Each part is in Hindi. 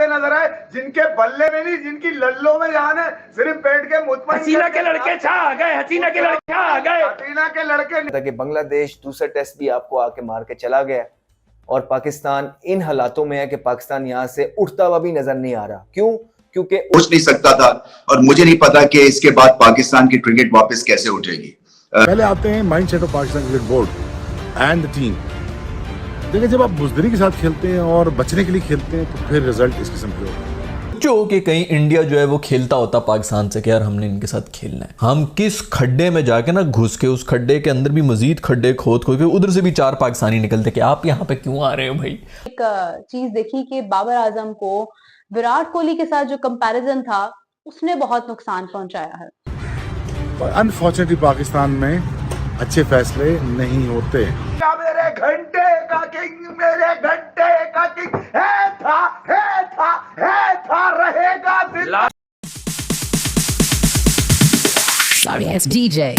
करते नजर आए, जिनके बल्ले में नहीं, जिनकी लल्लों में जान है, सिर्फ बैठ के मुतमईन हसीना के लड़के छा गए, हसीना के लड़के छा गए, हसीना के लड़के। कि बांग्लादेश दूसरा टेस्ट भी आपको आके मार के चला गया और पाकिस्तान इन हालातों में है कि पाकिस्तान यहाँ से उठता हुआ भी नजर नहीं आ रहा। क्यों? क्योंकि उठ नहीं सकता था और मुझे नहीं पता कि इसके बाद पाकिस्तान की क्रिकेट वापस कैसे उठेगी। पहले आते हैं mindset of Pakistan cricket board and the team. देखिए, जब आप बुजदिली के साथ खेलते हैं और बचने के लिए खेलते हैं तो फिर रिजल्ट इस किस्म के होते हैं। जो कि कहीं इंडिया जो है वो खेलता होता पाकिस्तान से कि यार हमने इनके साथ खेलना है, हम किस खड्डे में जाके ना घुस के उस खड्डे के अंदर भी मजीद खड्डे खोद खोद के उधर से भी 4 पाकिस्तानी निकलते कि आप यहाँ पे क्यों आ रहे हो भाई। एक चीज देखी कि बाबर आजम को विराट कोहली के साथ जो कंपैरिजन था उसने बहुत नुकसान पहुंचाया है। अनफॉर्चुनेटली पाकिस्तान में अच्छे फैसले नहीं होते। मेरे घंटे का किंग, मेरे घंटे का किंग है था रहेगा जिंदा। Sorry, it's DJ.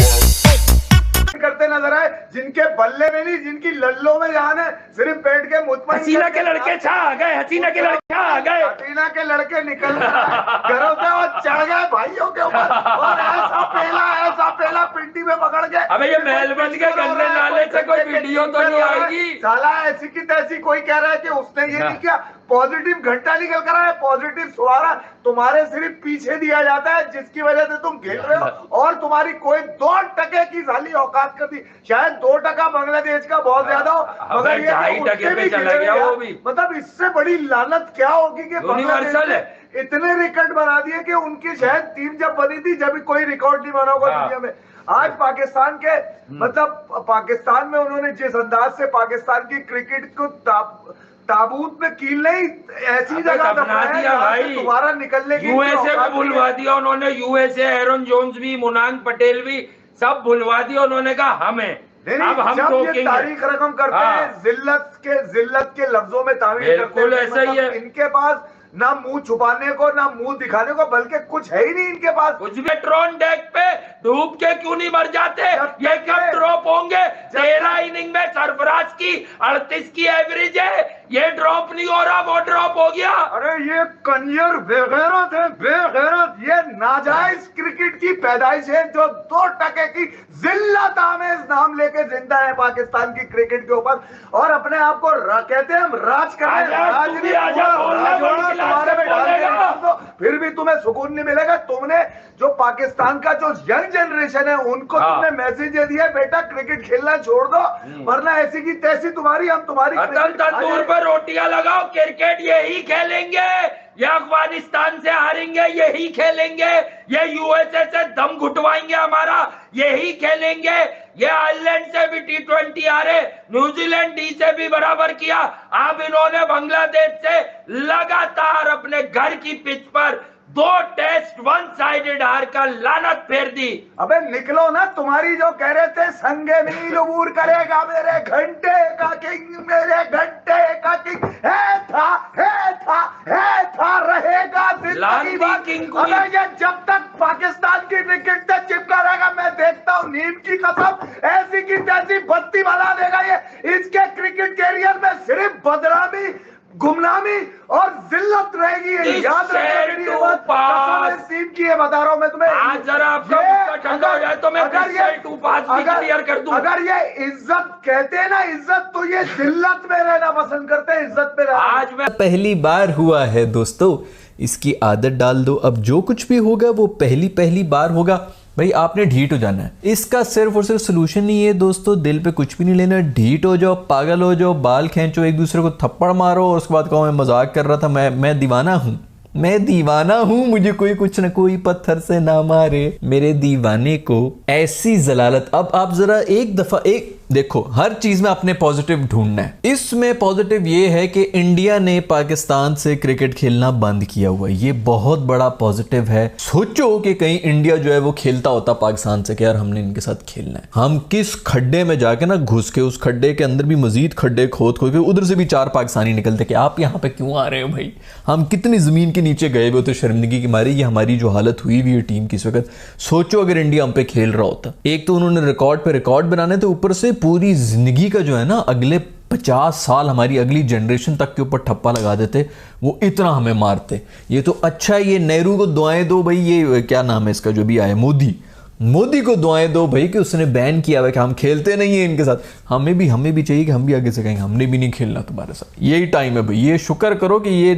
करते नजर आए, जिनके बल्ले में नहीं, जिनकी लल्लों में जान है, सिर्फ बैठ के मुतमईन। हसीना के लड़के छा गए, हसीना के लड़के छा गए, हसीना के लड़के निकल घरों से और चढ़ गए भाइयों के ऊपर और ऐसा पेला पिंडी में पकड़ के। अबे ये महलबंद के गंदे नाले से कोई वीडियो तो नहीं आएगी साला। ऐसी की तैसी कोई कह रहा है कि उसने ये नहीं किया। पॉजिटिव घंटा निकल कर आया, पॉजिटिव सुहारा तुम्हारे सिर्फ पीछे दिया जाता है, जिसकी वजह से तुम खेल रहे हो और तुम्हारी कोई 2% की साली औकात करती। शायद 2% बांग्लादेश का बहुत ज्यादा हो, मगर ये 2.5% पे चला गया वो भी। मतलब इससे बड़ी लानत क्या होगी कि यूनिवर्सल है। इतने रिकॉर्ड बना दिए कि उनकी शायद टीम जब बनी थी जब कोई रिकॉर्ड नहीं बना होगा दुनिया में। आज पाकिस्तान के मतलब पाकिस्तान में उन्होंने जिस अंदाज से पाकिस्तान की क्रिकेट को ताबूत में कील नहीं ऐसी जगह बना दिया भाई, तुम्हारा निकलने की यूएसए को भुलवा दिया उन्होंने। यूएसए, एरन जोन्स भी, मुनान पटेल भी सब भुलवा दिया। उन्होंने कहा हमें अब हम जब ये तारीख रकम करते हैं, जिल्लत के लफ्जों में तारीफ करते हैं, ऐसा ही है। इनके पास ना मुंह छुपाने को ना मुंह दिखाने को, बल्कि कुछ है ही नहीं इनके पास। कुछ भी ट्रोन डेक पे डूब के क्यों नहीं मर जाते? ये कब ड्रॉप होंगे? 13 इनिंग में सरफराज की 38 की एवरेज है, ये ड्रॉप नहीं हो रहा, वो ड्रॉप हो गया। अरे ये कंजर बेगैरत है, बेगैरत। ये नाजायज क्रिकेट की पैदाइश है जो 2% की जिल्लत आमेज नाम लेके जिंदा है पाकिस्तान की क्रिकेट के ऊपर और अपने आप को कहते हैं हम राज कर रहे हैं। तुम्हारे में डाल देगा तो फिर भी तुम्हें सुकून नहीं मिलेगा। तुमने जो पाकिस्तान का जो यंग जनरेशन है उनको तुमने मैसेज दे दिया, बेटा क्रिकेट खेलना छोड़ दो, वरना ऐसी की तैसी तुम्हारी हम तुम्हारी तंदूर पर रोटियां लगाओ, क्रिकेट यही खेलेंगे, ये अफगानिस्तान से हारेंगे यही खेलेंगे, ये यूएसए से दम घुटवाएंगे हमारा यही खेलेंगे, ये आयरलैंड से भी T20 हारे, न्यूजीलैंड डी से भी बराबर किया। अब इन्होंने बांग्लादेश से लगातार अपने घर की पिच पर 2 टेस्ट 1 साइडेड हार का लानत फेर दी। अबे निकलो ना, तुम्हारी जो कह रहे थे संगे मील अबूर करेगा मेरे घंटे का किंग, मेरे घंटे का किंग है था रहेगा जिंदगी भर। अगर ये जब तक पाकिस्तान की क्रिकेट से चिपका रहेगा, मैं देखता हूँ नीम की कसम ऐसी की तैसी बत्ती बना देगा ये। इसके क्रिकेट कैरियर में सिर्फ बदनामी, गुमनामी और जिल्लत रहेगी। याद की बता रहा हूं मैं तुम्हें। आज जरा आपका गुस्सा ठंडा हो जाए तो मैं क्लियर कर दूं। अगर ये इज्जत कहते हैं ना, इज्जत, तो ये जिल्लत में रहना पसंद करते हैं, इज्जत में रहना। आज मैं पहली बार हुआ है दोस्तों, इसकी आदत डाल दो। अब जो कुछ भी होगा वो पहली बार होगा भाई। आपने ढीठ हो जाना है, इसका सिर्फ और सिर्फ सोल्यूशन नहीं है दोस्तों। दिल पे कुछ भी नहीं लेना, ढीठ हो जाओ, पागल हो जाओ, बाल खींचो, एक दूसरे को थप्पड़ मारो और उसके बाद कहो मैं मजाक कर रहा था, मैं दीवाना हूँ, मैं दीवाना हूँ, मुझे कोई कुछ न कोई पत्थर से ना मारे, मेरे दीवाने को। ऐसी जलालत। अब आप जरा एक दफा देखो, हर चीज में अपने पॉजिटिव ढूंढना है। इसमें पॉजिटिव ये है कि इंडिया ने पाकिस्तान से क्रिकेट खेलना बंद किया हुआ है, ये बहुत बड़ा पॉजिटिव है। सोचो कि कहीं इंडिया जो है वो खेलता होता पाकिस्तान से कि यार हमने इनके साथ खेलना है, हम किस खड्डे में जाके ना घुस के उस खड्डे के अंदर भी मजीद खड्डे खोद खोद के उधर से भी 4 पाकिस्तानी निकलते कि आप यहाँ पे क्यों आ रहे हो भाई, हम कितनी जमीन के नीचे गए हुए होते शर्मिंदगी की मारी। ये हमारी जो हालत हुई हुई है टीम की इस वक्त, सोचो अगर इंडिया हम पे खेल रहा होता। एक तो उन्होंने रिकॉर्ड पे रिकॉर्ड बनाने थे, ऊपर से पूरी जिंदगी का जो है ना अगले 50 साल हमारी अगली जनरेशन तक के ऊपर ठप्पा लगा देते, वो इतना हमें मारते। ये तो अच्छा, ये नेहरू को दुआएं दो भाई, ये क्या नाम है इसका जो भी आया, मोदी को दुआएं दो भाई कि उसने बैन किया हुआ कि हम खेलते नहीं है इनके साथ। हमें भी चाहिए कि हम भी आगे से कहेंगे हमने भी नहीं खेलना तुम्हारे साथ। यही टाइम है भाई, ये शुक्र करो कि ये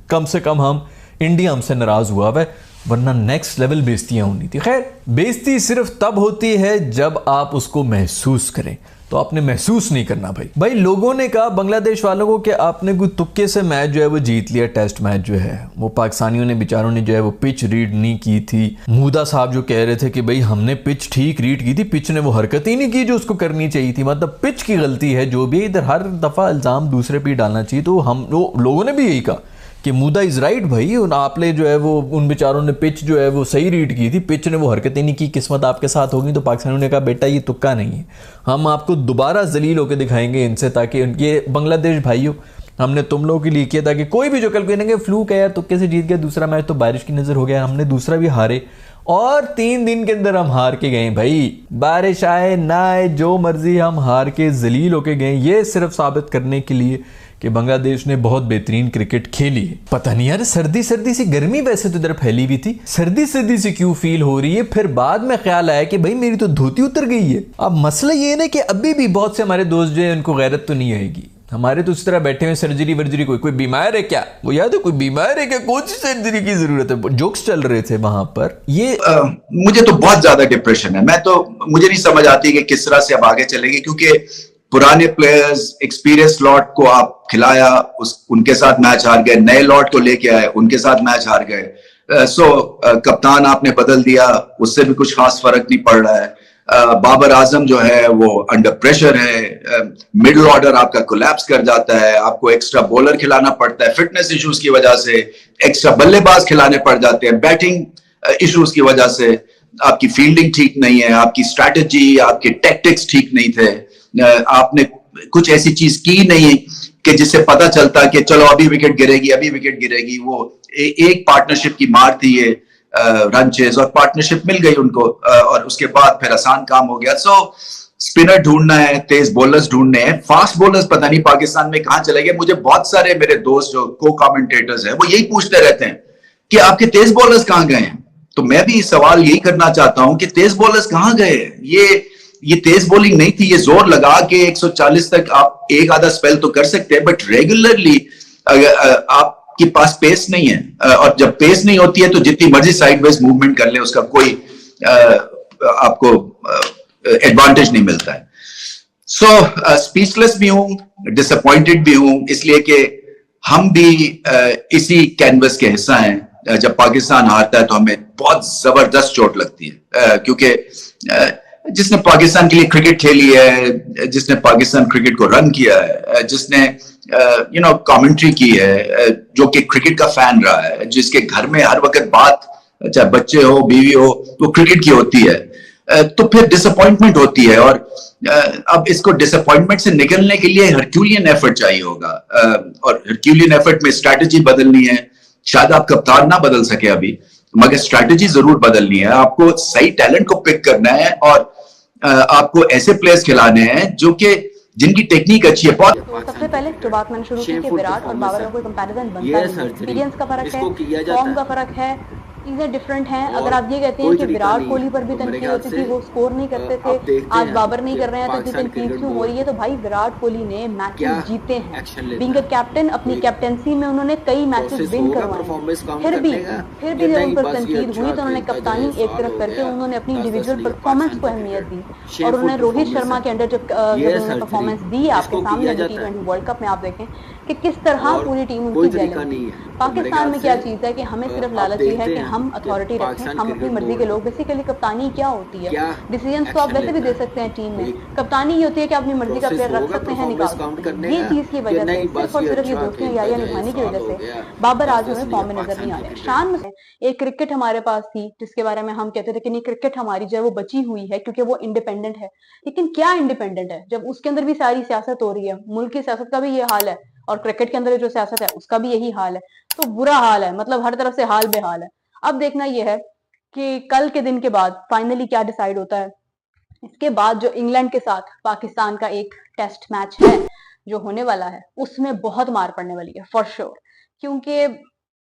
कम से कम हम इंडिया हमसे नाराज हुआ है, वरना नेक्स्ट लेवल बेइज्जतियां होनी थी। खैर, बेइज्जती सिर्फ तब होती है जब आप उसको महसूस करें, तो आपने महसूस नहीं करना भाई। लोगों ने कहा बांग्लादेश वालों को कि आपने कोई तुक्के से मैच जो है वो जीत लिया, टेस्ट मैच जो है वो पाकिस्तानियों ने बेचारों ने जो है वो पिच रीड नहीं की थी। मूदा साहब जो कह रहे थे कि भाई हमने पिच ठीक रीड की थी, पिच ने वो हरकत ही नहीं की जो उसको करनी चाहिए थी, मतलब पिच की गलती है जो भी। इधर हर दफा इल्जाम दूसरे पे डालना चाहिए। तो हम लोगों ने भी यही कहा कि मूदा इज राइट भाई, उन आपने जो है वो उन बेचारों ने पिच जो है वो सही रीड की थी, पिच ने वो हरकतें नहीं की, किस्मत आपके साथ होगी। तो पाकिस्तानियों ने कहा बेटा ये तुक्का नहीं है, हम आपको दोबारा जलील होकर दिखाएंगे इनसे, ताकि उनके बांग्लादेश भाइयों हमने तुम लोगों के लिए किया ताकि कोई भी जो कल कहेंगे फ्लूक है यार तुक्के से जीत गया, दूसरा मैच तो बारिश की नजर हो गया, हमने दूसरा भी हारे और 3 दिन के अंदर हम हार के गए भाई। बारिश आए ना आए जो मर्जी हम हार के जलील होके गए। ये सिर्फ साबित करने के लिए कि बांग्लादेश ने बहुत बेहतरीन क्रिकेट खेली है। पता नहीं यार, सर्दी सी गर्मी वैसे तो इधर फैली हुई थी, सर्दी सी क्यों फील हो रही है। फिर बाद में ख्याल आया कि भाई मेरी तो धोती उतर गई है। अब मसला ये है कि अभी भी बहुत से हमारे दोस्त जो है उनको गैरत तो नहीं आएगी। हमारे तो इस तरह बैठे हुए सर्जरी वर्जरी, कोई बीमार है क्या, वो याद है कोई बीमार है क्या, कौन सी सर्जरी की जरूरत है, जोक्स चल रहे थे वहां पर। ये मुझे तो बहुत ज्यादा डिप्रेशन है। मुझे नहीं समझ आती कि किस तरह से अब आगे चलेंगे, क्योंकि पुराने प्लेयर्स, एक्सपीरियंस लॉट को आप खिलाया, उनके साथ मैच हार गए, नए लॉट को लेके आए, उनके साथ मैच हार गए। कप्तान आपने बदल दिया, उससे भी कुछ खास फर्क नहीं पड़ रहा है। बाबर आजम जो है वो अंडर प्रेशर है, मिडिल ऑर्डर आपका कोलैप्स कर जाता है, आपको एक्स्ट्रा बॉलर खिलाना पड़ता है, फिटनेस इश्यूज की वजह से एक्स्ट्रा बल्लेबाज खिलाने पड़ जाते हैं, बैटिंग इश्यूज की वजह से आपकी फील्डिंग ठीक नहीं है, आपकी स्ट्रैटेजी, आपके टैक्टिक्स ठीक नहीं थे, आपने कुछ ऐसी चीज की नहीं कि जिससे पता चलता कि चलो अभी विकेट गिरेगी। वो एक पार्टनरशिप की मार थी ये, रन चेज, और पार्टनरशिप मिल गई उनको, और उसके बाद फिर आसान काम हो गया। सो स्पिनर ढूंढना है, तेज बॉलर्स ढूंढने हैं, फास्ट बॉलर्स पता नहीं पाकिस्तान में कहां चले गए। मुझे बहुत सारे मेरे दोस्त जो को कमेंटेटर्स हैं वो यही पूछते रहते हैं कि आपके तेज बॉलर्स कहां गए हैं। तो मैं भी सवाल यही करना चाहता हूं कि तेज बॉलर्स कहां गए। ये तेज बॉलिंग नहीं थी, ये जोर लगा के 140 तक आप एक आधा स्पेल तो कर सकते हैं, बट रेगुलरली आपके पास पेस नहीं है, और जब पेस नहीं होती है तो जितनी मर्जी साइडवेज मूवमेंट कर ले उसका कोई आपको एडवांटेज नहीं मिलता है। सो स्पीचलेस भी हूं, डिसअपॉइंटेड भी हूं, इसलिए कि हम भी इसी कैनवस के हिस्सा हैं। जब पाकिस्तान हारता है तो हमें बहुत जबरदस्त चोट लगती है, क्योंकि जिसने पाकिस्तान के लिए क्रिकेट खेली है, जिसने पाकिस्तान क्रिकेट को रन किया है, जिसने कमेंट्री की है, जो कि क्रिकेट का फैन रहा है, जिसके घर में हर वक्त बात, चाहे बच्चे हो बीवी हो, वो क्रिकेट की होती है, तो फिर डिसअपॉइंटमेंट होती है। और अब इसको डिसअपॉइंटमेंट से निकलने के लिए हरक्यूलियन एफर्ट चाहिए होगा, और हरक्यूलियन एफर्ट में स्ट्रैटेजी बदलनी है। शायद आप कप्तान ना बदल सके अभी, मगर स्ट्रैटेजी जरूर बदलनी है। आपको सही टैलेंट को पिक करना है, और आपको ऐसे प्लेयर्स खिलाने हैं जो कि जिनकी टेक्निक अच्छी है। तो सबसे पहले जो बात मैंने शुरू की कि विराट और बाबर का कोई कंपैरिजन बनता है, एक्सपीरियंस का फर्क है, फॉर्म का फर्क है, चीजें डिफरेंट हैं। अगर आप ये कहते हैं कि विराट कोहली पर भी तनकीद होती थी, वो स्कोर नहीं करते थे, आज बाबर नहीं कर रहे हैं तो इतनी तनकीद क्यों हो रही है। तो भाई विराट कोहली ने मैचेस जीते हैं, बीइंग अ कैप्टन, अपनी कैप्टनसी में उन्होंने कई मैचेस विन करवाए। फिर भी जब उन पर तनकीद हुई तो उन्होंने कप्तानी एक तरफ करके उन्होंने अपनी इंडिविजुअल परफॉर्मेंस को अहमियत दी, और उन्होंने रोहित शर्मा के अंडर जब उन्होंने परफॉर्मेंस दी आपके सामने T20 वर्ल्ड कप में, आप देखें कि किस तरह पूरी टीम उनकी जैसी। पाकिस्तान में क्या चीज है कि हमें सिर्फ लालच ये है कि हम अथॉरिटी रखें, हम अपनी मर्जी के लोग। बेसिकली कप्तानी क्या होती है, डिसीजंस तो आप वैसे भी दे सकते हैं टीम में, कप्तानी ये होती है कि अपनी मर्जी का प्लेयर रख सकते हैं, निकाल सकते हैं। ये चीज की वजह से सिर्फ और सिर्फ ये दोस्तियां यारियां निभाने की वजह से बाबर आज हमें फॉर्म में नजर नहीं आ रहे। शान में एक क्रिकेट हमारे पास थी जिसके बारे में हम कहते थे कि नहीं क्रिकेट हमारी जो है वो बची हुई है क्योंकि वो इंडिपेंडेंट है। लेकिन क्या इंडिपेंडेंट है जब उसके अंदर भी सारी सियासत हो रही है। मुल्क की सियासत का भी ये हाल है और क्रिकेट के अंदर जो सियासत है उसका भी यही हाल है। तो बुरा हाल है, मतलब हर तरफ से हाल बेहाल है। अब देखना यह है कि कल के दिन के बाद फाइनली क्या डिसाइड होता है। इसके बाद जो इंग्लैंड के साथ पाकिस्तान का एक टेस्ट मैच है जो होने वाला है उसमें बहुत मार पड़ने वाली है फॉर श्योर। क्योंकि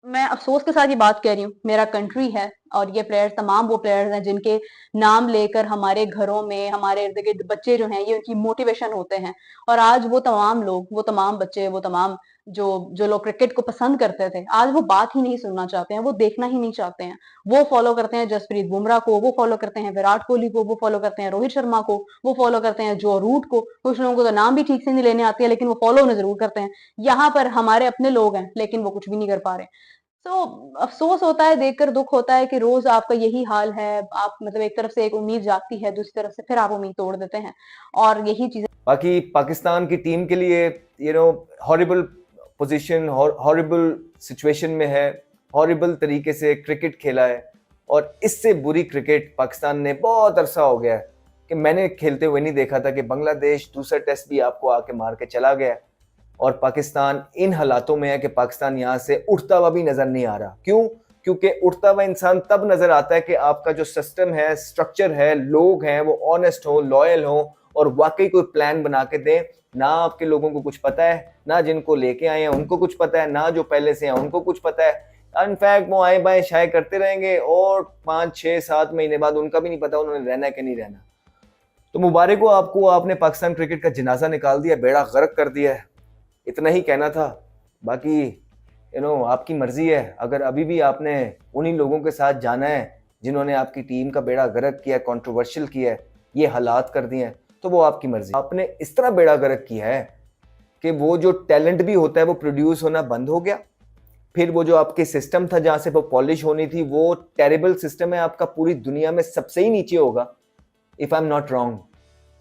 मैं अफसोस के साथ ये बात कह रही हूँ, मेरा कंट्री है और ये प्लेयर्स तमाम वो प्लेयर्स हैं जिनके नाम लेकर हमारे घरों में हमारे इर्द गिर्द बच्चे जो हैं ये उनकी मोटिवेशन होते हैं। और आज वो तमाम लोग, वो तमाम बच्चे, वो तमाम जो जो लोग क्रिकेट को पसंद करते थे, आज वो बात ही नहीं सुनना चाहते हैं, वो देखना ही नहीं चाहते हैं। वो फॉलो करते हैं जसप्रीत बुमराह को, वो फॉलो करते हैं विराट कोहली को, वो फॉलो करते हैं रोहित शर्मा को, वो फॉलो करते हैं जो रूट को। कुछ लोगों को तो नाम भी ठीक से नहीं लेने आते हैं लेकिन वो फॉलो उन्हें जरूर करते हैं। यहाँ पर हमारे अपने लोग हैं लेकिन वो कुछ भी नहीं कर पा रहे। अफसोस होता है, देखकर दुख होता है कि रोज आपका यही हाल है। आप मतलब एक तरफ से एक उम्मीद जागती है, दूसरी तरफ से फिर आप उम्मीद तोड़ देते हैं और यही चीजें। बाकी पाकिस्तान की टीम के लिए हॉरिबल पोजीशन, हॉरिबल सिचुएशन में है, हॉरिबल तरीके से क्रिकेट खेला है और इससे बुरी क्रिकेट पाकिस्तान ने बहुत अरसा हो गया है कि मैंने खेलते हुए नहीं देखा था कि बांग्लादेश दूसरा टेस्ट भी आपको आके मार के चला गया और पाकिस्तान इन हालातों में है कि पाकिस्तान यहाँ से उठता हुआ भी नजर नहीं आ रहा। क्यों? क्योंकि उठता हुआ इंसान तब नजर आता है कि आपका जो सिस्टम है, स्ट्रक्चर है, लोग हैं वो ऑनेस्ट हो, लॉयल हो और वाकई कोई प्लान बना के दें। ना आपके लोगों को कुछ पता है, ना जिनको लेके आए हैं उनको कुछ पता है, ना जो पहले से हैं उनको कुछ पता है। इनफैक्ट वो आए बाएं शाये करते रहेंगे और 5, 6, 7 महीने बाद उनका भी नहीं पता उन्होंने रहना है कि नहीं रहना। तो मुबारक हो आपको, आपने पाकिस्तान क्रिकेट का जनाजा निकाल दिया, बेड़ा गर्क कर दिया है। इतना ही कहना था। बाकी आपकी मर्जी है। अगर अभी भी आपने उन्हीं लोगों के साथ जाना है जिन्होंने आपकी टीम का बेड़ा गर्क किया, कंट्रोवर्शियल किया है, ये हालात कर दिए हैं, तो वो आपकी मर्जी। आपने इस तरह बेड़ा गर्क किया है कि वो जो टैलेंट भी होता है वो प्रोड्यूस होना बंद हो गया। फिर वो जो आपके सिस्टम था जहां से वो पॉलिश होनी थी, वो टेरिबल सिस्टम है आपका, पूरी दुनिया में सबसे ही नीचे होगा if I am not wrong.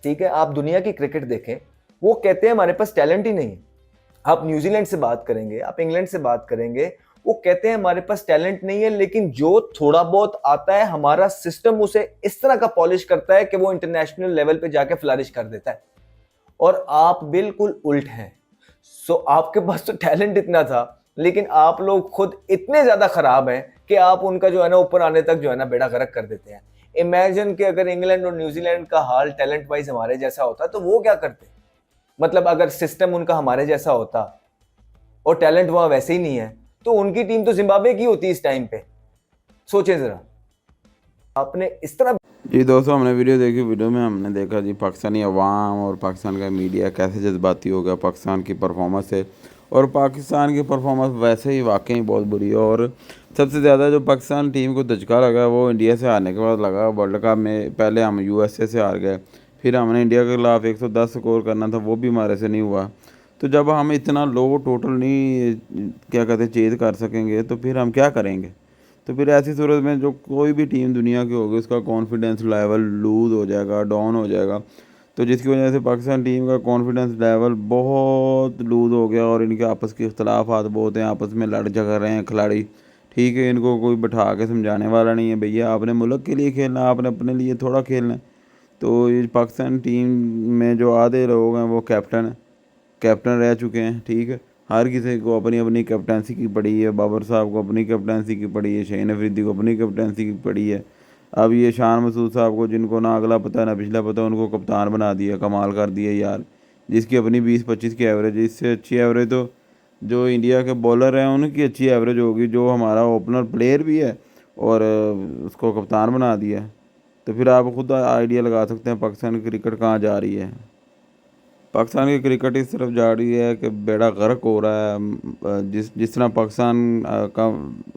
ठीक है, आप दुनिया की क्रिकेट देखें, वो कहते हैं हमारे पास टैलेंट ही नहीं है। आप न्यूजीलैंड से बात करेंगे, आप इंग्लैंड से बात करेंगे, वो कहते हैं हमारे पास टैलेंट नहीं है, लेकिन जो थोड़ा बहुत आता है हमारा सिस्टम उसे इस तरह का पॉलिश करता है कि वो इंटरनेशनल लेवल पे जाके फ्लरिश कर देता है। और आप बिल्कुल उल्ट हैं। सो आपके पास तो टैलेंट इतना था लेकिन आप लोग खुद इतने ज्यादा खराब हैं कि आप उनका जो है ना ऊपर आने तक जो है ना बेड़ा गर्क कर देते हैं। इमेजिन कि अगर इंग्लैंड और न्यूजीलैंड का हाल टैलेंट वाइज हमारे जैसा होता तो वो क्या करते। मतलब अगर सिस्टम उनका हमारे जैसा होता और टैलेंट वहां वैसे ही नहीं है तो उनकी टीम तो जिम्बाब्वे की होती इस टाइम पे। सोचें जरा, आपने इस तरह। जी दोस्तों, हमने वीडियो देखी। वीडियो में हमने देखा जी पाकिस्तानी अवाम और पाकिस्तान का मीडिया कैसे जज्बाती हो गया पाकिस्तान की परफॉर्मेंस से। और पाकिस्तान की परफॉर्मेंस वैसे ही वाकई बहुत बुरी है। और सबसे ज़्यादा जो पाकिस्तान टीम को धचका लगा वो इंडिया से हारने के बाद लगा। वर्ल्ड कप में पहले हम यूएसए से हार गए, फिर हमने इंडिया के खिलाफ 110 स्कोर करना था, वो भी हमारे से नहीं हुआ। तो जब हम इतना लो टोटल नहीं क्या कहते चेज कर सकेंगे तो फिर हम क्या करेंगे। तो फिर ऐसी सूरत में जो कोई भी टीम दुनिया की होगी उसका कॉन्फिडेंस लेवल लूज़ हो जाएगा, डाउन हो जाएगा। तो जिसकी वजह से पाकिस्तान टीम का कॉन्फिडेंस लेवल बहुत लूज़ हो गया और इनके आपस के इख्तलाफात बहुत हैं, आपस में लड़ झगड़ रहे हैं खिलाड़ी। ठीक है, इनको कोई बैठा के समझाने वाला नहीं है, भैया आपने मुल्क के लिए खेलना, आपने अपने लिए थोड़ा खेलना है। तो ये पाकिस्तान टीम में जो आधे लोग हैं वो कैप्टन रह चुके हैं। ठीक है, हर किसी को अपनी अपनी कैप्टनसी की पड़ी है। बाबर साहब को अपनी कैप्टनसी की पड़ी है, शाहीन अफरीदी को अपनी कैप्टनसी की पड़ी है। अब ये शान मसूद साहब को, जिनको ना अगला पता ना पिछला पता, उनको कप्तान बना दिया। कमाल कर दिया यार, जिसकी अपनी 20-25 की एवरेज है। इससे अच्छी एवरेज तो जो इंडिया के बॉलर हैं उनकी अच्छी एवरेज होगी। जो हमारा ओपनर प्लेयर भी है और उसको कप्तान बना दिया। तो फिर आप खुद आइडिया लगा सकते हैं पाकिस्तान की क्रिकेट कहाँ जा रही है। पाकिस्तान की क्रिकेट इस तरफ जा रही है कि बेड़ा गर्क हो रहा है। जिस तरह पाकिस्तान का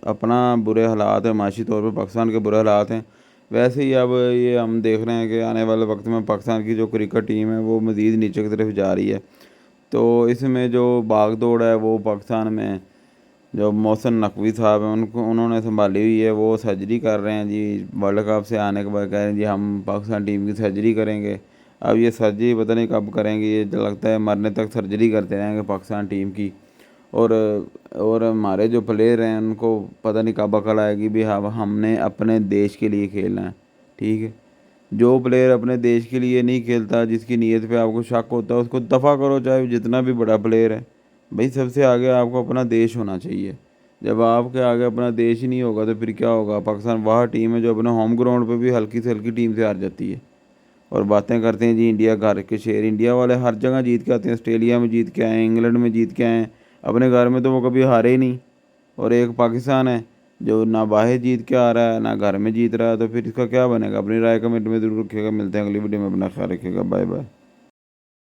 अपना बुरे हालात है, माशी तौर पे पाकिस्तान के बुरे हालात हैं, वैसे ही अब ये हम देख रहे हैं कि आने वाले वक्त में पाकिस्तान की जो क्रिकेट टीम है वो मज़ीद नीचे की तरफ जा रही है। तो इसमें जो भाग दौड़ है वो पाकिस्तान में जो मोहसिन नकवी साहब हैं उन्होंने संभाली हुई है। वो सर्जरी कर रहे हैं जी, वर्ल्ड कप से आने के बाद कह रहे हैं जी हम पाकिस्तान टीम की सर्जरी करेंगे। अब ये सर्जरी पता नहीं कब करेंगे, ये लगता है मरने तक सर्जरी करते रहेंगे पाकिस्तान टीम की। और हमारे जो प्लेयर हैं उनको पता नहीं कब अकल आएगी भी हाँ हमने अपने देश के लिए खेलना है। ठीक है, जो प्लेयर अपने देश के लिए नहीं खेलता, जिसकी नीयत पे आपको शक होता है, उसको दफ़ा करो, चाहे जितना भी बड़ा प्लेयर है। भाई सबसे आगे आपको अपना देश होना चाहिए। जब आपके आगे अपना देश ही नहीं होगा तो फिर क्या होगा। पाकिस्तान वह टीम है जो अपने होम ग्राउंड पे भी हल्की से हल्की टीम से हार जाती है। और बातें करते हैं जी इंडिया घर के शेर। इंडिया वाले हर जगह जीत के आते हैं, ऑस्ट्रेलिया में जीत के आए, इंग्लैंड में जीत के आए, अपने घर में तो वो कभी हारे ही नहीं। और एक पाकिस्तान है जो ना बाहर जीत के आ रहा है ना घर में जीत रहा है, तो फिर इसका क्या बनेगा। अपनी राय कमेंट में जरूर रखिएगा। मिलते हैं अगली वीडियो में, अपना ख्याल रखिएगा। Bye bye.